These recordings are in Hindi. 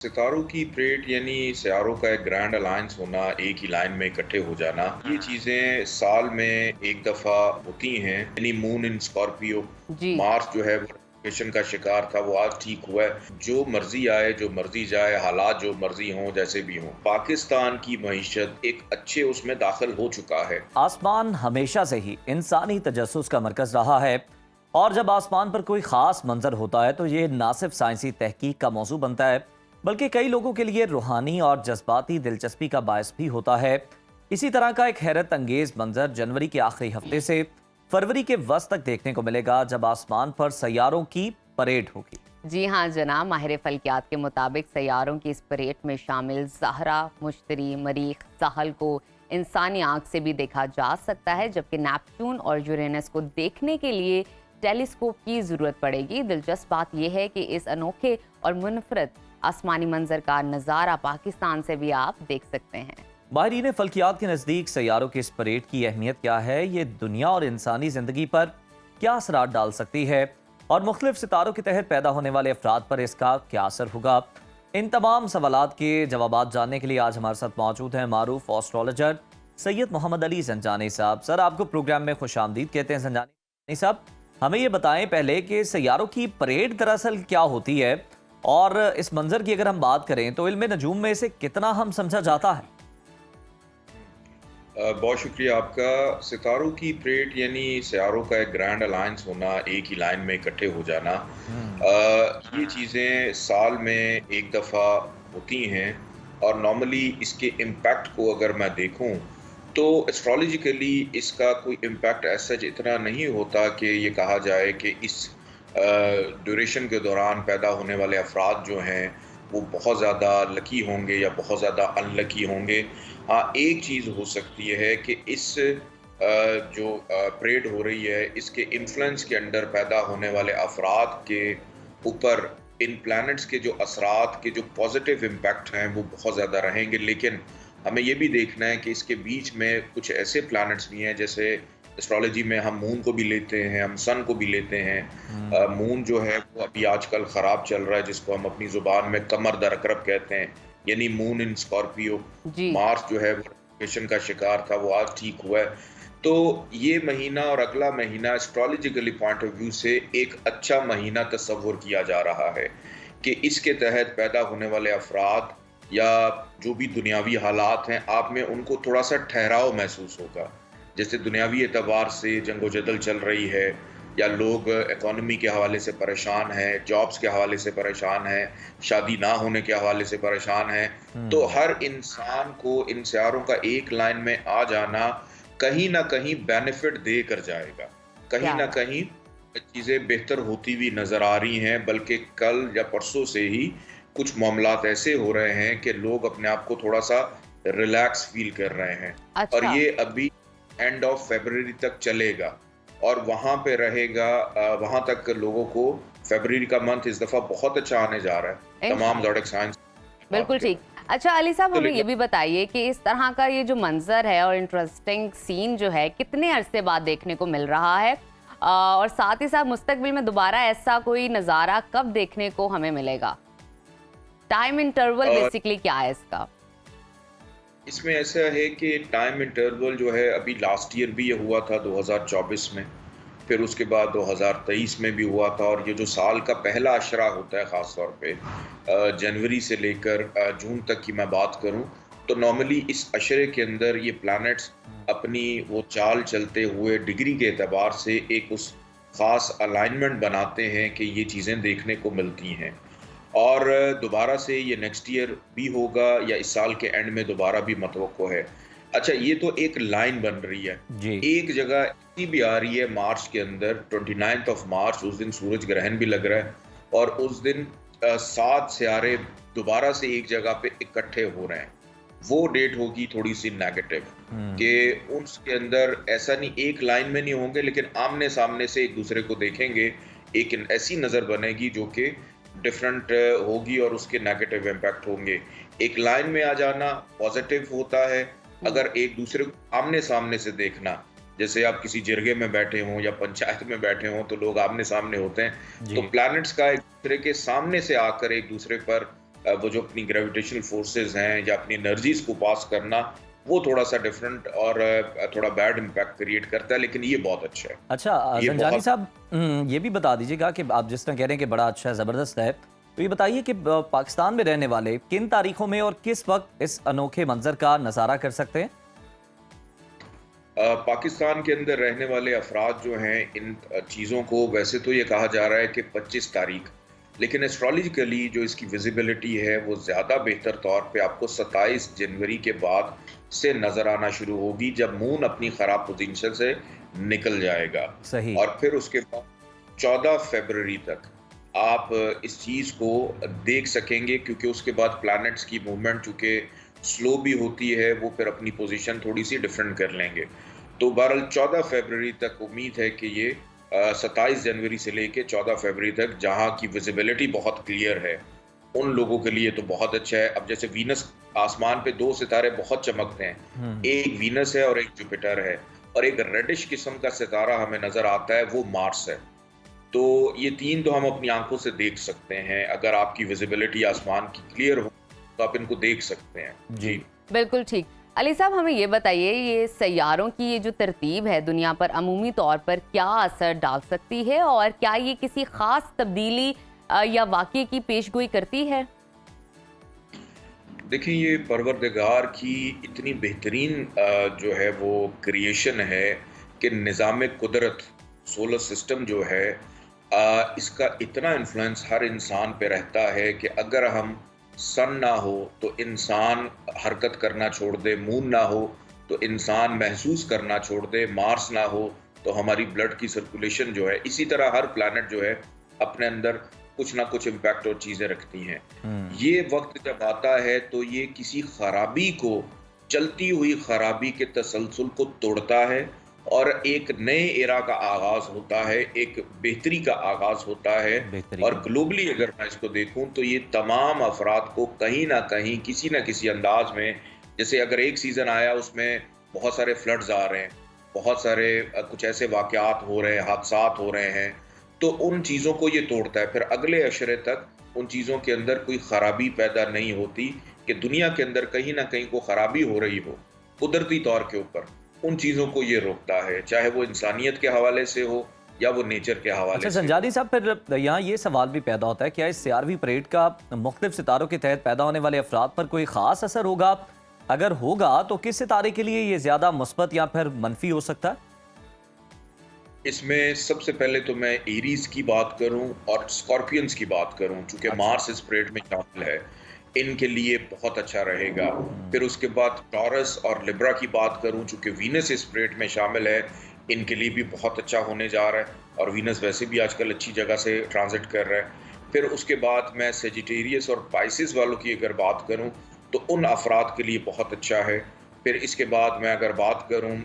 सितारों की परेड यानी सितारों का एक ग्रैंड अलायंस होना, एक ही लाइन में इकट्ठे हो जाना, ये चीजें साल में एक दफा होती हैं। यानी मून इन स्कॉर्पियो, जी। मार्स जो है वो डिप्रेशन का शिकार था, वो आज ठीक हुआ है। जो मर्जी आए, जो मर्जी जाए, हालात जो मर्जी हों, जैसे भी हों, पाकिस्तान की मईशत एक अच्छे उसमें दाखिल हो चुका है। आसमान हमेशा से ही इंसानी तजस्सुस का मरकज रहा है। और जब आसमान पर कोई खास मंजर होता है तो ये ना सिर्फ साइंसी तहकीक का मौजू बनता है, बल्कि कई लोगों के लिए रूहानी और जज्बाती दिलचस्पी का बायस भी होता है। इसी तरह का एक हैरत अंगेज मंजर जनवरी के आखिरी हफ्ते से फरवरी के वस्त तक देखने को मिलेगा, जब आसमान पर सैयारों की परेड होगी। जी हाँ जनाब, माहिर फल्कियात के मुताबिक सैयारों की इस परेड में शामिल ज़हरा, मुश्तरी, मरीख, साहल को इंसानी आंख से भी देखा जा सकता है, जबकि नेपच्यून और यूरेनस को देखने के लिए टेलीस्कोप की ज़रूरत पड़ेगी। दिलचस्प बात यह है कि इस अनोखे और मुनफरद आसमानी मंजर का नज़ारा पाकिस्तान से भी आप देख सकते हैं। माहिरीन फल्कियात के नज़दीक सैयारों की इस परेड की अहमियत क्या है, ये दुनिया और इंसानी ज़िंदगी पर क्या असरात डाल सकती है, और मुख्तलिफ सितारों के तहत पैदा होने वाले अफराद पर इसका क्या असर होगा। इन तमाम सवालात के जवाबात जानने के लिए आज हमारे साथ मौजूद हैं मारूफ एस्ट्रोलॉजर सैयद मोहम्मद अली ज़ंजानी साहब। सर, आपको प्रोग्राम में खुश आमदीद कहते हैं। ज़ंजानी साहब, हमें ये बताएं पहले कि सैयारों की परेड दरअसल क्या होती है, और इस मंजर की अगर हम बात करें तो इल्म नजूम में इसे कितना हम समझा जाता है। बहुत शुक्रिया आपका। सितारों की परेड यानी सितारों का एक ग्रैंड अलायंस होना, एक ही लाइन में इकट्ठे हो जाना, ये चीज़ें साल में एक दफ़ा होती हैं। और नॉर्मली इसके इम्पैक्ट को अगर मैं देखूं तो एस्ट्रोलॉजिकली इसका कोई इम्पैक्ट ऐसा इतना नहीं होता कि ये कहा जाए कि इस ड्यूरेशन के दौरान पैदा होने वाले अफराद जो हैं वो बहुत ज़्यादा लकी होंगे या बहुत ज़्यादा अनलकी होंगे। हाँ, एक चीज़ हो सकती है कि इस जो परेड हो रही है, इसके इन्फ्लुएंस के अंडर पैदा होने वाले अफराद के ऊपर इन प्लैनेट्स के जो असरात के जो पॉजिटिव इम्पैक्ट हैं वो बहुत ज़्यादा रहेंगे। लेकिन हमें ये भी देखना है कि इसके बीच में कुछ ऐसे प्लैनेट्स भी हैं, जैसे एस्ट्रोलॉजी में हम मून को भी लेते हैं, हम सन को भी लेते हैं। मून जो है वो अभी आजकल ख़राब चल रहा है, जिसको हम अपनी ज़ुबान में कमर दर अकरब कहते हैं, यानी मून इन स्कॉर्पियो। जी। मार्स जो है वो डिप्रेशन का शिकार था, वो आज ठीक हुआ है। तो ये महीना और अगला महीना एस्ट्रोलॉजिकली पॉइंट ऑफ व्यू से एक अच्छा महीना तस्वुर किया जा रहा है कि इसके तहत पैदा होने वाले अफराद या जो भी दुनियावी हालात हैं, आप में उनको थोड़ा सा ठहराव महसूस होगा। जैसे दुनियावी एतबार से जंगो जदल चल रही है, या लोग इकोनॉमी के हवाले से परेशान हैं, जॉब्स के हवाले से परेशान हैं, शादी ना होने के हवाले से परेशान हैं, तो हर इंसान को इन सितारों का एक लाइन में आ जाना कहीं ना कहीं बेनिफिट दे कर जाएगा। कहीं क्या ना बात। कहीं चीज़ें बेहतर होती हुई नज़र आ रही हैं, बल्कि कल या परसों से ही कुछ मामलात ऐसे हो रहे हैं कि लोग अपने आप को थोड़ा सा रिलैक्स फील कर रहे हैं। और अच्छा। ये अभी एंड ऑफ फरवरी तक चलेगा और वहाँ पे रहेगा। वहाँ तक लोगों को फरवरी का मंथ इस दफ़ा बहुत अच्छा आने जा रहा है, तमाम इंशाल्लाह। ज़ोडिक साइंस बात बिल्कुल करें ठीक। अच्छा अली साहब, तो। हमें ये लेकिन भी बताइए कि इस तरह का ये जो मंजर है और इंटरेस्टिंग सीन जो है कितने अरसे बाद देखने को मिल रहा है, और साथ ही साथ मुस्तकबिल में दोबारा ऐसा कोई नज़ारा कब देखने को हमें मिलेगा? टाइम इंटरवल अ, बेसिकली क्या है इसका? इसमें ऐसा है कि टाइम इंटरवल जो है, अभी लास्ट ईयर भी ये हुआ था 2024 में, फिर उसके बाद 2023 में भी हुआ था। और ये जो साल का पहला अशरा होता है, ख़ास तौर पे जनवरी से लेकर जून तक की मैं बात करूं, तो नॉर्मली इस अशरे के अंदर ये प्लैनेट्स अपनी वो चाल चलते हुए डिग्री के एतबार से एक उस ख़ास अलाइनमेंट बनाते हैं कि ये चीज़ें देखने को मिलती हैं। और दोबारा से ये नेक्स्ट ईयर भी होगा या इस साल के एंड में दोबारा भी मतवक्को है। अच्छा, ये तो एक लाइन बन रही है। जी। एक जगह ऐसी भी आ रही है मार्च के अंदर, 29 ऑफ मार्च, उस दिन सूरज ग्रहण भी लग रहा है, और उस दिन 7 सियारे दोबारा से एक जगह पे इकट्ठे हो रहे हैं। वो डेट होगी थोड़ी सी नेगेटिव, कि उसके अंदर ऐसा नहीं एक लाइन में नहीं होंगे, लेकिन आमने सामने से एक दूसरे को देखेंगे। एक ऐसी नज़र बनेगी जो कि डिफरेंट होगी और उसके नेगेटिव इम्पैक्ट होंगे। एक लाइन में आ जाना पॉजिटिव होता है। अगर एक दूसरे को आमने सामने से देखना, जैसे आप किसी जिरगे में बैठे हों या पंचायत में बैठे हों, तो लोग आमने सामने होते हैं, तो जी। प्लैनेट्स का एक दूसरे के सामने से आकर एक दूसरे पर वो जो अपनी ग्रेविटेशनल फोर्सेस हैं या अपनी एनर्जीज को पास करना, वो थोड़ा सा डिफरेंट और थोड़ा बैड इम्पैक्ट क्रिएट करता है, लेकिन ये बहुत अच्छा है। अच्छा ये संजानी बहुत साहब, ये भी बता दीजिएगा कि आप जिस तरह कह रहे हैं कि बड़ा अच्छा है, ज़बरदस्त है, तो ये बताइए कि पाकिस्तान में रहने वाले किन तारीखों में और किस वक्त इस अनोखे मंजर का नज़ारा कर सकते हैं? पाकिस्तान के अंदर रहने वाले अफराद जो हैं, इन चीज़ों को वैसे तो ये कहा जा रहा है कि 25 तारीख, लेकिन एस्ट्रोलॉजिकली जो इसकी विजिबिलिटी है वो ज़्यादा बेहतर तौर पे आपको 27 जनवरी के बाद से नज़र आना शुरू होगी, जब मून अपनी ख़राब पोजीशन से निकल जाएगा। सही। और फिर उसके बाद 14 फरवरी तक आप इस चीज़ को देख सकेंगे, क्योंकि उसके बाद प्लैनेट्स की मूवमेंट चूँकि स्लो भी होती है, वो फिर अपनी पोजीशन थोड़ी सी डिफरेंट कर लेंगे। तो बहरहाल 14 फरवरी तक उम्मीद है कि ये 27 जनवरी से लेके 14 फरवरी तक, जहाँ की विजिबिलिटी बहुत क्लियर है, उन लोगों के लिए तो बहुत अच्छा है। अब जैसे वीनस, आसमान पे 2 सितारे बहुत चमकते हैं, एक वीनस है और एक जुपिटर है, और एक रेडिश किस्म का सितारा हमें नजर आता है, वो मार्स है। तो ये 3 तो हम अपनी आंखों से देख सकते हैं। अगर आपकी विजिबिलिटी आसमान की क्लियर हो तो आप इनको देख सकते हैं। जी बिल्कुल ठीक। अली साहब, हमें ये बताइए, ये सैयारों की ये जो तरतीब है दुनिया पर अमूमी तौर पर क्या असर डाल सकती है, और क्या ये किसी खास तब्दीली या वाक़ये की पेशगोई करती है? देखिए, ये परवरदिगार की इतनी बेहतरीन जो है वो क्रिएशन है कि निज़ाम कुदरत, सोलर सिस्टम जो है, इसका इतना इन्फ्लुएंस हर इंसान पे रहता है कि अगर हम सन ना हो तो इंसान हरकत करना छोड़ दे, मून ना हो तो इंसान महसूस करना छोड़ दे, मार्स ना हो तो हमारी ब्लड की सर्कुलेशन जो है, इसी तरह हर प्लैनेट जो है अपने अंदर कुछ ना कुछ इम्पैक्ट और चीजें रखती हैं। ये वक्त जब आता है तो ये किसी खराबी को, चलती हुई खराबी के तसलसल को तोड़ता है और एक नए एरा का आगाज होता है, एक बेहतरी का आगाज होता है। और ग्लोबली अगर मैं इसको देखूं तो ये तमाम अफराद को कहीं ना कहीं, किसी ना किसी अंदाज में, जैसे अगर एक सीजन आया उसमें बहुत सारे फ्लड्स आ रहे हैं, बहुत सारे कुछ ऐसे वाकयात हो रहे हैं, हादसात हो रहे हैं, तो उन चीज़ों को ये तोड़ता है। फिर अगले अशरे तक उन चीज़ों के अंदर कोई खराबी पैदा नहीं होती कि दुनिया के अंदर कहीं ना कहीं को खराबी हो रही हो कुदरती तौर के ऊपर, उन चीज़ों को ये रोकता है, चाहे वो इंसानियत के हवाले से हो या वो नेचर के हवाले अच्छा से। संजानी साहब, फिर यहाँ ये सवाल भी पैदा होता है, क्या इस सियारवी परेड का मुख्तलिफ सितारों के तहत पैदा होने वाले अफराद पर कोई ख़ास असर होगा? अगर होगा तो किस सितारे के लिए ये ज़्यादा मुस्बत या फिर मनफी हो सकता है? इसमें सबसे पहले तो मैं एरीज की बात करूं और स्कॉर्पियंस की बात करूं, चूंकि मार्स इस परेड में शामिल है, इनके लिए बहुत अच्छा रहेगा। फिर उसके बाद टॉरस और लिब्रा की बात करूं, चूंकि वीनस इस परेड में शामिल है, इनके लिए भी बहुत अच्छा होने जा रहा है, और वीनस वैसे भी आजकल अच्छी जगह से ट्रांजिट कर रहा है। फिर उसके बाद मैं सेजिटेरियस और पाइसिस वालों की अगर बात करूं तो उन अफराद के लिए बहुत अच्छा है। फिर इसके बाद मैं अगर बात करूं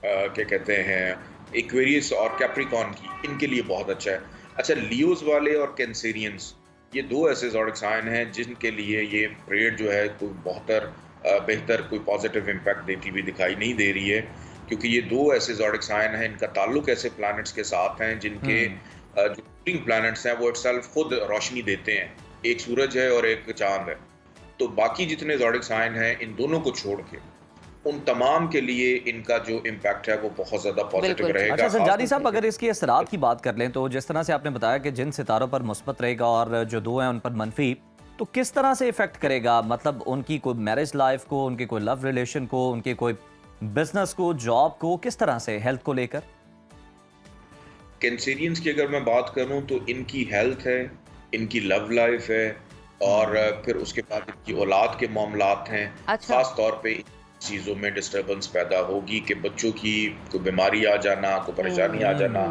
क्या कहते हैं, एक्वेरियस और कैप्रिकॉन की, इनके लिए बहुत अच्छा है। अच्छा, लियोज वाले और कैंसेरियंस, ये 2 ऐसे ज़ोडिक साइन हैं जिनके लिए ये परेड जो है कोई बेहतर कोई पॉजिटिव इम्पैक्ट देती हुई दिखाई नहीं दे रही है, क्योंकि ये 2 ऐसे ज़ोडिक साइन हैं, इनका ताल्लुक ऐसे प्लैनेट्स के साथ हैं जिनके जो रूलिंग प्लैनेट्स हैं वो इटसेल्फ खुद रोशनी देते हैं, एक सूरज है और एक चांद है। तो बाकी जितने ज़ोडिक साइन हैं, इन दोनों को छोड़ के उन तमाम के लिए इनका जो इम्पैक्ट है वो बहुत ज्यादा पॉजिटिव रहेगा। अच्छा संजानी साहब, अगर इसकी असरात की बात कर लें तो जिस तरह से आपने बताया कि जिन सितारों पर मुस्बत रहेगा और जो 2 हैं उन पर मनफी, तो किस तरह से इफेक्ट करेगा? मतलब उनकी कोई मैरिज लाइफ को, उनके कोई लव रिलेशन को, उनके कोई बिजनेस को, जॉब को, किस तरह से हेल्थ को लेकर? कैंसेरियंस की अगर मैं बात करूं तो इनकी हेल्थ है, इनकी लव लाइफ है, और फिर उसके बाद इनकी औलाद के मामलात हैं। अच्छा। खास तौर पे चीज़ों में डिस्टर्बेंस पैदा होगी कि बच्चों की कोई बीमारी आ जाना, कोई परेशानी आ जाना।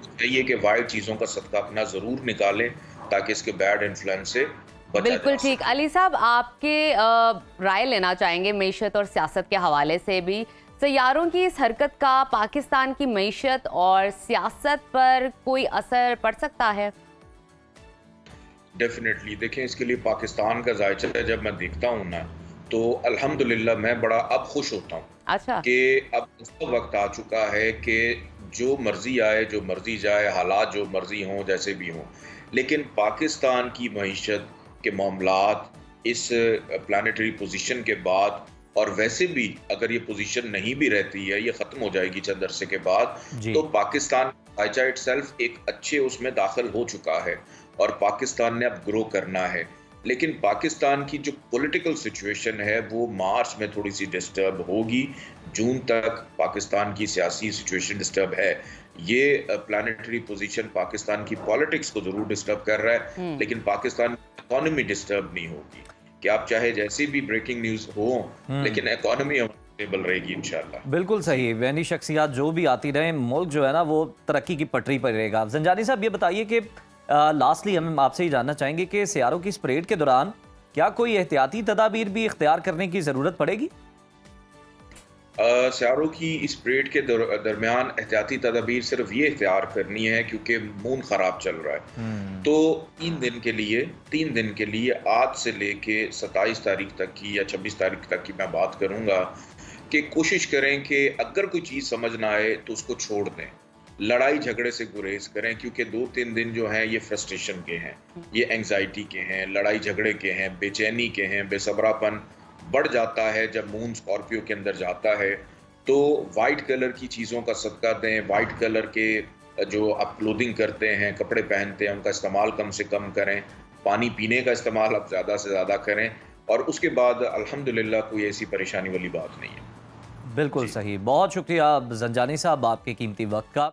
चाहिए कि वाइड चीज़ों का सदका अपना ज़रूर निकालें ताकि इसके बैड इन्फ्लुएंस से बचा बिल्कुल जा ठीक। अली साहब, आपके राय लेना चाहेंगे मईशत और सियासत के हवाले से भी। सैयारों की इस हरकत का पाकिस्तान की मईशत और सियासत पर कोई असर पड़ सकता है? डेफिनेटली। देखें, इसके लिए पाकिस्तान का जायचा जब मैं देखता हूँ ना, तो अल्हम्दुलिल्लाह मैं बड़ा अब खुश होता हूँ। अच्छा। कि अब उसका वक्त आ चुका है कि जो मर्जी आए, जो मर्जी जाए, हालात जो मर्जी हों, जैसे भी हों, लेकिन पाकिस्तान की मईशत के मामलात इस प्लानिटरी पोजीशन के बाद, और वैसे भी अगर ये पोजीशन नहीं भी रहती है, ये खत्म हो जाएगी चंद अरसे के बाद, जी। तो पाकिस्तान बाइचा इटसेल्फ एक अच्छे उसमें दाखिल हो चुका है और पाकिस्तान ने अब ग्रो करना है। लेकिन पाकिस्तान की जो पॉलिटिकल सिचुएशन है वो मार्च में थोड़ी सी डिस्टर्ब होगी। जून तक पाकिस्तान की सियासी सिचुएशन डिस्टर्ब है। ये प्लानिटरी पोजीशन पाकिस्तान की पॉलिटिक्स को जरूर डिस्टर्ब कर रहा है, लेकिन पाकिस्तान की इकोनॉमी डिस्टर्ब नहीं होगी। कि आप चाहे जैसी भी ब्रेकिंग न्यूज हो, लेकिन इकोनॉमी स्टेबल रहेगी इंशाल्लाह। बिल्कुल सही। वैनी शख्सियात जो भी आती रहे, मुल्क जो है ना वो तरक्की की पटरी पर रहेगा। जंजानी साहब ये बताइए कि लास्टली हम आपसे ही जानना चाहेंगे कि सियारों की इस परेड के दौरान क्या कोई एहतियाती तदाबीर भी इख्तियार करने की ज़रूरत पड़ेगी? सियारों की इस परेड के दरमियान एहतियाती तदाबीर सिर्फ ये इख्तियार करनी है क्योंकि मून ख़राब चल रहा है। तो 3 दिन के लिए आज से लेके 27 तारीख तक की या 26 तारीख तक की मैं बात करूंगा कि कोशिश करें कि अगर कोई चीज़ समझ ना आए तो उसको छोड़ दें, लड़ाई झगड़े से गुरेज करें, क्योंकि 2-3 दिन जो हैं ये फ्रस्ट्रेशन के हैं, ये एंग्जाइटी के हैं, लड़ाई झगड़े के हैं, बेचैनी के हैं, बेसब्रापन बढ़ जाता है जब मून स्कॉर्पियो के अंदर जाता है। तो वाइट कलर की चीज़ों का सदका दें, वाइट कलर के जो आप क्लोथिंग करते हैं, कपड़े पहनते हैं, उनका इस्तेमाल कम से कम करें, पानी पीने का इस्तेमाल आप ज़्यादा से ज़्यादा करें, और उसके बाद अल्हम्दुलिल्लाह कोई ऐसी परेशानी वाली बात नहीं है। बिल्कुल सही। बहुत शुक्रिया जंजानी साहब आपके कीमती वक्त का।